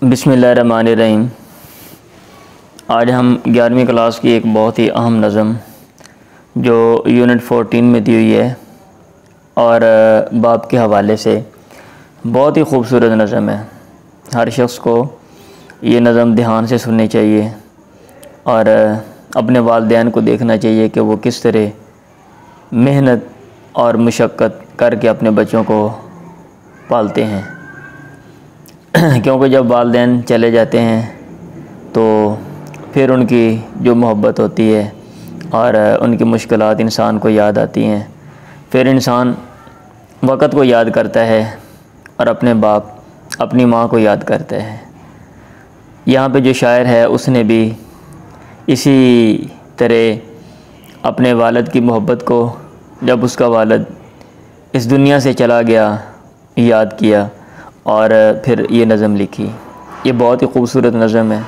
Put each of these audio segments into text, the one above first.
बिस्मिल्लाहिर्रहमानिर्रहीम। आज हम 11वीं क्लास की एक बहुत ही अहम नज़म जो यूनिट 14 में दी हुई है और बाप के हवाले से बहुत ही खूबसूरत नज़म है। हर शख्स को ये नज़म ध्यान से सुननी चाहिए और अपने वालिदैन को देखना चाहिए कि वो किस तरह मेहनत और मुशक्क़त करके अपने बच्चों को पालते हैं। क्योंकि जब वालिदैन चले जाते हैं तो फिर उनकी जो मोहब्बत होती है और उनकी मुश्किलात इंसान को याद आती हैं। फिर इंसान वक़्त को याद करता है और अपने बाप अपनी माँ को याद करता है। यहाँ पे जो शायर है उसने भी इसी तरह अपने वालिद की मोहब्बत को जब उसका वालिद इस दुनिया से चला गया याद किया और फिर ये नज़म लिखी। ये बहुत ही खूबसूरत नज़म है।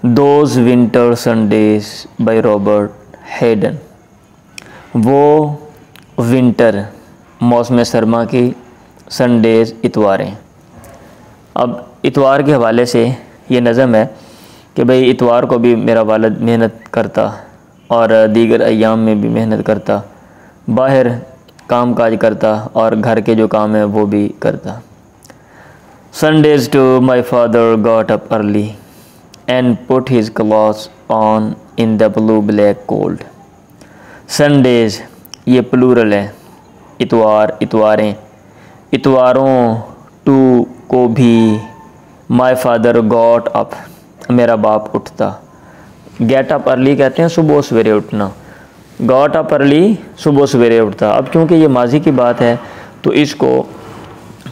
Those winter Sundays by Robert Hayden. वो विंटर मौसम सरमा की संडेज़ इतवारें। अब इतवार के हवाले से ये नज़म है कि भाई इतवार को भी मेरा वालिद मेहनत करता और दीगर अय्याम में भी मेहनत करता, बाहर काम काज करता और घर के जो काम है वो भी करता। Sundays too my father got up early and put his clothes on in the blue black cold. Sundays ये प्लूरल है, इतवार इतवारें, इतवारों टू को भी my father got up मेरा बाप उठता। get up early कहते हैं सुबह सवेरे उठना, got up early सुबह सवेरे उठता। अब क्योंकि ये माजी की बात है तो इसको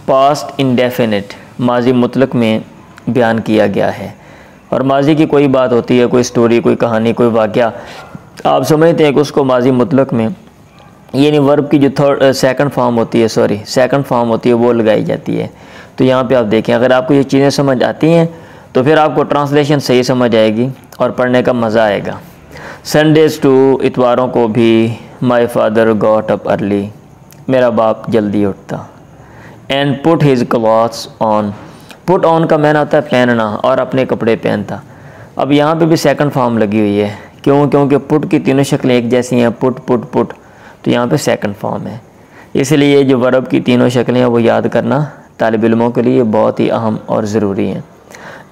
पास्ट इंडेफिनिट माजी मुतलक में बयान किया गया है। और माजी की कोई बात होती है, कोई स्टोरी, कोई कहानी, कोई वाक़या, आप समझते हैं कि उसको माजी मुतलक में यानी वर्ब की जो सेकंड फॉर्म होती है वो लगाई जाती है। तो यहाँ पे आप देखें, अगर आपको ये चीज़ें समझ आती हैं तो फिर आपको ट्रांसलेशन सही समझ आएगी और पढ़ने का मज़ा आएगा। संडेज़ टू इतवारों को भी my father got up early मेरा बाप जल्दी उठता। And put his clothes on, put on का मैन होता है पहनना और अपने कपड़े पहनता। अब यहाँ पे भी सेकंड फॉर्म लगी हुई है, क्योंकि पुट की तीनों शक्लें एक जैसी हैं, पुट पुट पुट, तो यहाँ पे सेकंड फॉर्म है। इसलिए जो वर्ब की तीनों शक्लें हैं वो याद करना तालिब इल्मों के लिए बहुत ही अहम और ज़रूरी है।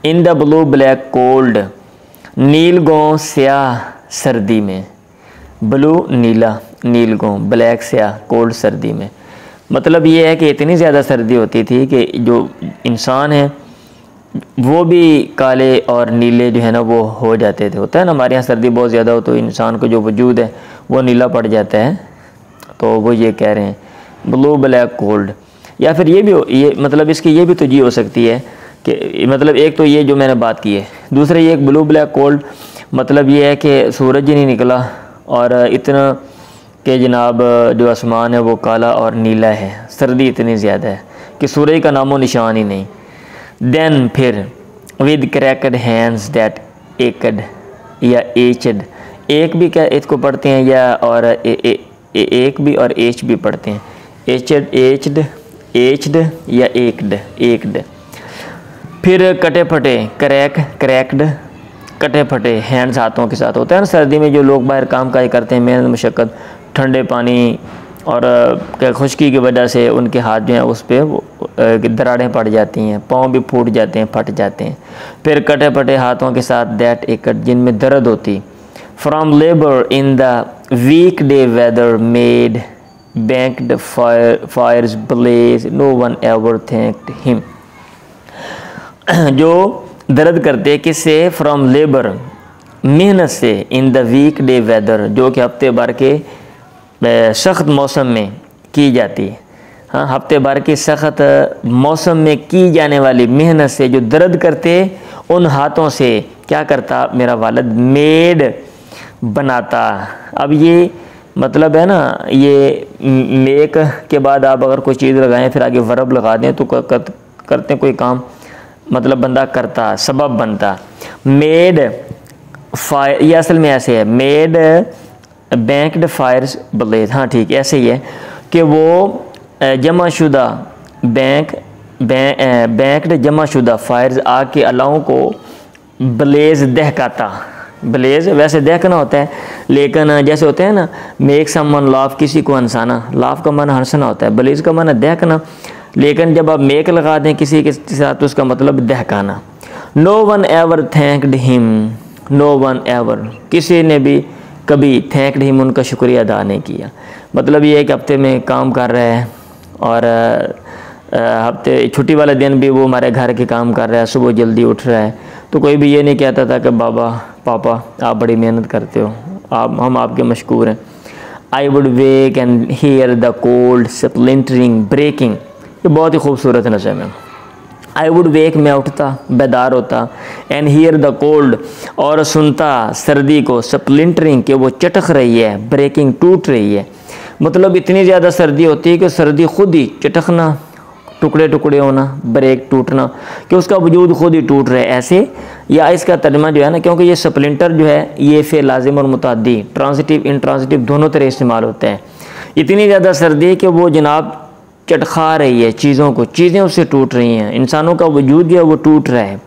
In the blue black cold, नील गों स्याह सर्दी में, ब्लू नीला, नील गों ब्लैक स्याह, कोल्ड सर्दी में। मतलब ये है कि इतनी ज़्यादा सर्दी होती थी कि जो इंसान है वो भी काले और नीले जो है ना वो हो जाते थे। होता है ना हमारे यहाँ सर्दी बहुत ज़्यादा हो तो इंसान को जो वजूद है वो नीला पड़ जाता है। तो वो ये कह रहे हैं ब्लू ब्लैक कोल्ड। या फिर ये भी ये मतलब इसकी ये भी तो जी हो सकती है कि मतलब एक तो ये जो मैंने बात की है, दूसरा ये एक ब्लू ब्लैक कोल्ड मतलब ये है कि सूरज ही नहीं निकला और इतना कि जनाब जो आसमान है वो काला और नीला है, सर्दी इतनी ज़्यादा है कि सूरज का नामो निशान ही नहीं। देन फिर विद क्रैकड हैंड्स दैट एकड या एचड, एक भी क्या इसको पढ़ते हैं या और एक भी और एच भी पढ़ते हैं, एचड एचड एचड या एकड। फिर कटे फटे क्रैक क्रैक्ड, कटे फटे हैंड्स हाथों के साथ होता है ना सर्दी में जो लोग बाहर काम काज करते हैं, मेहनत मुशक्क़त, ठंडे पानी और खुश्की की वजह से उनके हाथ जो हैं उस पर दरारें पड़ जाती हैं, पाँव भी फूट जाते हैं, फट जाते हैं। फिर कटे फटे हाथों के साथ दैट एकट जिनमें दर्द होती। From labour in the weekday weather made banked fires blaze no one ever thanked him. जो दर्द करते किससे? फ्रॉम लेबर मेहनत से, in the weekday weather जो कि हफ्ते भर के सख्त मौसम में की जाती है। हाँ, हफ्ते भर के सख्त मौसम में की जाने वाली मेहनत से जो दर्द करते उन हाथों से क्या करता मेरा वालिद? मेड बनाता। अब ये मतलब है ना, ये मेक के बाद आप अगर कोई चीज़ लगाएं फिर आगे वर्ब लगा दें तो करते कोई काम, मतलब बंदा करता, सबब बनता। मेड फायर, ये असल में ऐसे है, मेड बैंक्ड फायर्स ब्लेज। हाँ ठीक ऐसे ही है कि वो जमा शुदा बैंक बैंक्ड जमा शुदा फायर्स आग के अलाओं को ब्लेज दहकाता। ब्लेज वैसे दहकना होता है, लेकिन जैसे होते हैं ना मेक समवन लाफ, किसी को हंसाना, लाफ का माना हंसना होता है, ब्लेज का माना दहकना, लेकिन जब आप मेक लगा दें किसी के साथ तो उसका मतलब दहकाना। No one ever thanked him, no one ever, किसी ने भी कभी थैंक्ड हिम, उनका शुक्रिया अदा नहीं किया। मतलब ये एक हफ्ते में काम कर रहा है और हफ्ते छुट्टी वाले दिन भी वो हमारे घर के काम कर रहा है, सुबह जल्दी उठ रहा है, तो कोई भी ये नहीं कहता था कि बाबा पापा आप बड़ी मेहनत करते हो, हम आपके मशकूर हैं। I would wake and hear the cold splintering breaking, ये बहुत ही खूबसूरत नज़म है। आई वुड वेक, मैं उठता बेदार होता, एंड हियर द कोल्ड, और सुनता सर्दी को, स्प्लिंटरिंग के वो चटक रही है, ब्रेकिंग टूट रही है। मतलब इतनी ज़्यादा सर्दी होती है कि सर्दी खुद ही चटकना, टुकड़े टुकड़े होना, ब्रेक टूटना, कि उसका वजूद खुद ही टूट रहा है ऐसे। या इसका तर्जमा जो है ना, क्योंकि ये स्प्लिंटर जो है ये फिर लाजिम और मुताद्दी, ट्रांसिटिव इंट्रांसिटिव दोनों तरह इस्तेमाल होते हैं। इतनी ज़्यादा सर्दी है कि वो जनाब चटखा रही है चीज़ों को, चीज़ें उससे टूट रही हैं, इंसानों का वजूद जो है वो टूट रहा है।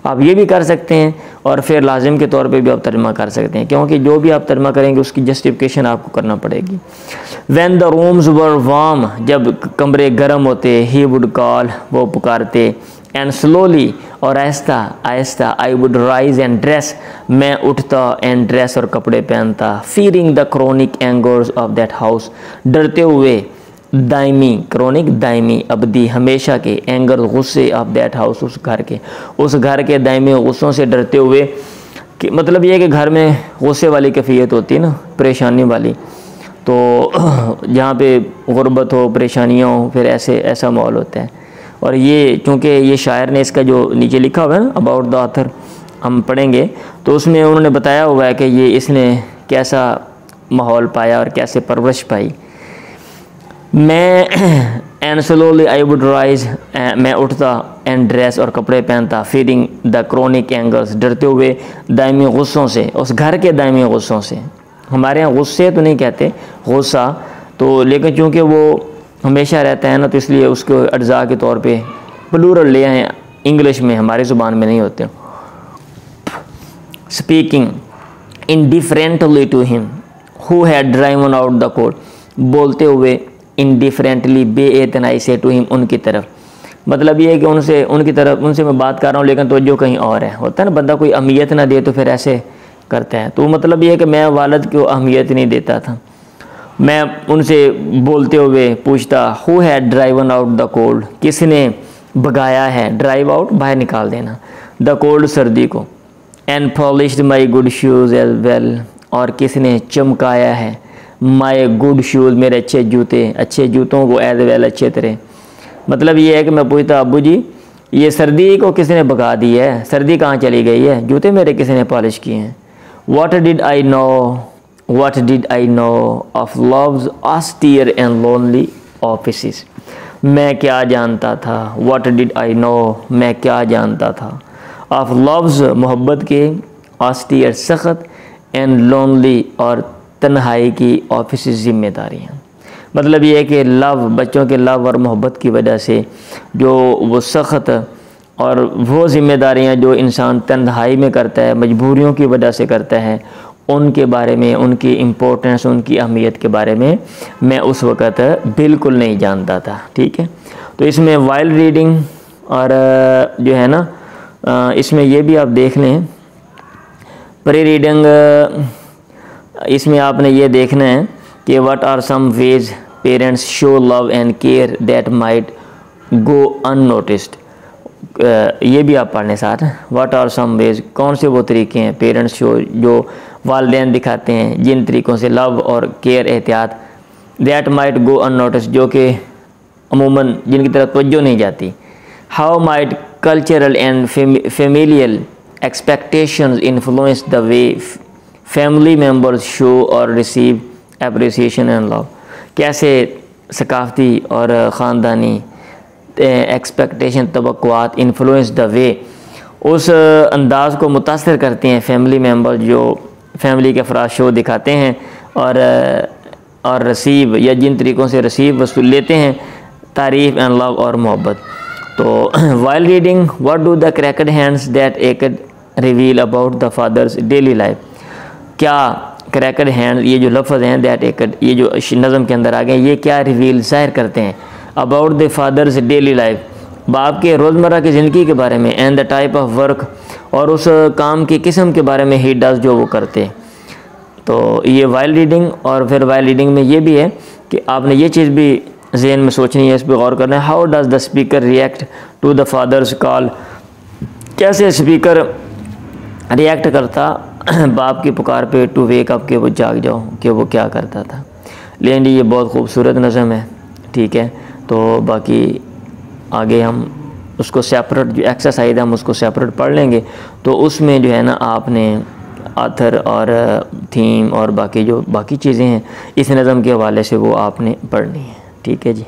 आप ये भी कर सकते हैं और फिर लाजिम के तौर पे भी आप तर्जमा कर सकते हैं, क्योंकि जो भी आप तर्जमा करेंगे उसकी जस्टिफिकेशन आपको करना पड़ेगी। When the rooms were warm, जब कमरे गर्म होते, ही वुड कॉल, वो पुकारते, एंड स्लोली, और Aahista Aahista, I would rise and dress, मैं उठता एंड ड्रेस, और कपड़े पहनता, feeling the chronic angers of that house, डरते हुए दायमी, क्रोनिक दायमी, अबदी हमेशा के, एंगर गुस्से ऑफ दैट हाउस, उस घर के दायमी गुस्सों से डरते हुए, कि मतलब ये है कि घर में गुस्से वाली कैफियत होती है ना, परेशानी वाली, तो जहाँ पे गुर्बत हो, परेशानियाँ हो, फिर ऐसा माहौल होता है। और ये चूँकि ये शायर ने इसका जो नीचे लिखा हुआ है ना अबाउट द ऑथर, हम पढ़ेंगे तो उसमें उन्होंने बताया हुआ है कि ये इसने कैसा माहौल पाया और कैसे परवरिश पाई। मैं and slowly I would rise, मैं उठता, एंड ड्रेस, और कपड़े पहनता, फीलिंग द क्रोनिक एंगर्स, डरते हुए दायमी गुस्सों से, उस घर के दायमी गुस्सों से। हमारे यहाँ गुस्से तो नहीं कहते, गुस्सा तो, लेकिन चूँकि वो हमेशा रहता है ना, तो इसलिए उसको अज्जा के तौर पे प्लूरल ले आए इंग्लिश में, हमारी ज़ुबान में नहीं होते। Speaking indifferently to him who had driven out the cold, बोलते हुए इंडिफरेंटली, बेइतनाई से, टू हिम, उनकी तरफ। मतलब ये है कि उनसे मैं बात कर रहा हूँ लेकिन तवज्जो कहीं और है। होता है ना बंदा कोई अहमियत ना दे तो फिर ऐसे करता है, तो मतलब ये है कि मैं वालिद को अहमियत नहीं देता था। मैं उनसे बोलते हुए पूछता, who had driven out the cold, किसने भगाया है, ड्राइव आउट बाहर निकाल देना, द कोल्ड सर्दी को, and polished my good shoes as well, और किसने चमकाया है माई गुड शूज़, मेरे अच्छे जूतों को, एज वेल, अच्छे तरह। मतलब ये है कि मैं पूछता, अब्बू जी ये सर्दी को किसने भगा दी है, सर्दी कहाँ चली गई है, जूते मेरे किसने पॉलिश किए हैं। What did I know of love's austere and lonely offices, मैं क्या जानता था, What did I know, मैं क्या जानता था, of love's, मोहब्बत के, austere, सख्त, and lonely, और तन्हाई की, ऑफिस, जिम्मेदारियाँ। मतलब ये है कि लव, बच्चों के लव और मोहब्बत की वजह से जो वो सख्त और वो ज़िम्मेदारियाँ जो इंसान तन्हाई में करता है, मजबूरियों की वजह से करता है, उनके बारे में, उनकी इम्पोर्टेंस, उनकी अहमियत के बारे में मैं उस वक़्त बिल्कुल नहीं जानता था। ठीक है, तो इसमें वाइल्ड रीडिंग और जो है ना इसमें ये भी आप देख लें, प्री रीडिंग, इसमें आपने ये देखना है कि what are some ways parents show love and care that might go unnoticed, ये भी आप पढ़ने साथ। व्हाट आर सम वेज, कौन से वो तरीके हैं, पेरेंट्स शो, जो वालिदैन दिखाते हैं, जिन तरीक़ों से लव और केयर, एहतियात, दैट माइट गो अननोटिस्ड, जो कि अमूमन जिनकी तरफ तवज्जो नहीं जाती। How might cultural and familial expectations influence the way family members show और रिसीव एप्रिसिएशन एंड लव, कैसे सकाफ़ती और ख़ानदानी एक्सपेक्टेशन, तवक्कुआत, इन्फ्लुएंस द वे, उस अंदाज़ को मुतासर करते हैं फैमिली मेम्बर, जो फैमिली के अफराद शो दिखाते हैं और रिसीव, या जिन तरीक़ों से रिसीव वसूल लेते हैं, तारीफ़ एंड लव और मोहब्बत। तो while reading what do the cracked hands that ached reveal about the father's daily life. क्या क्रैक्ड हैंड, ये जो लफ्ज़ हैं दैट एकड, ये जो नज़म के अंदर आ गए, ये क्या रिवील ज़ाहिर करते हैं about the father's daily life, बाप के रोज़मर्रा की ज़िंदगी के बारे में, and the type of work, और उस काम की किस्म के बारे में ही डज, जो वो करते हैं। तो ये वाइल रीडिंग, और फिर वाइल रीडिंग में ये भी है कि आपने ये चीज़ भी ज़हन में सोचनी है, इस पर गौर करना है। How does the speaker react to the father's call, कैसे स्पीकर रिएक्ट करता बाप की पुकार पे, टू वेक अप, के वो जाग जाओ, कि वो क्या करता था। लेकिन ये बहुत खूबसूरत नज़म है, ठीक है। तो बाकी आगे हम उसको सेपरेट, जो एक्सरसाइज है हम उसको सेपरेट पढ़ लेंगे। तो उसमें जो है ना आपने आथर और थीम और बाकी जो बाकी चीज़ें हैं इस नज़म के हवाले से वो आपने पढ़नी है, ठीक है जी।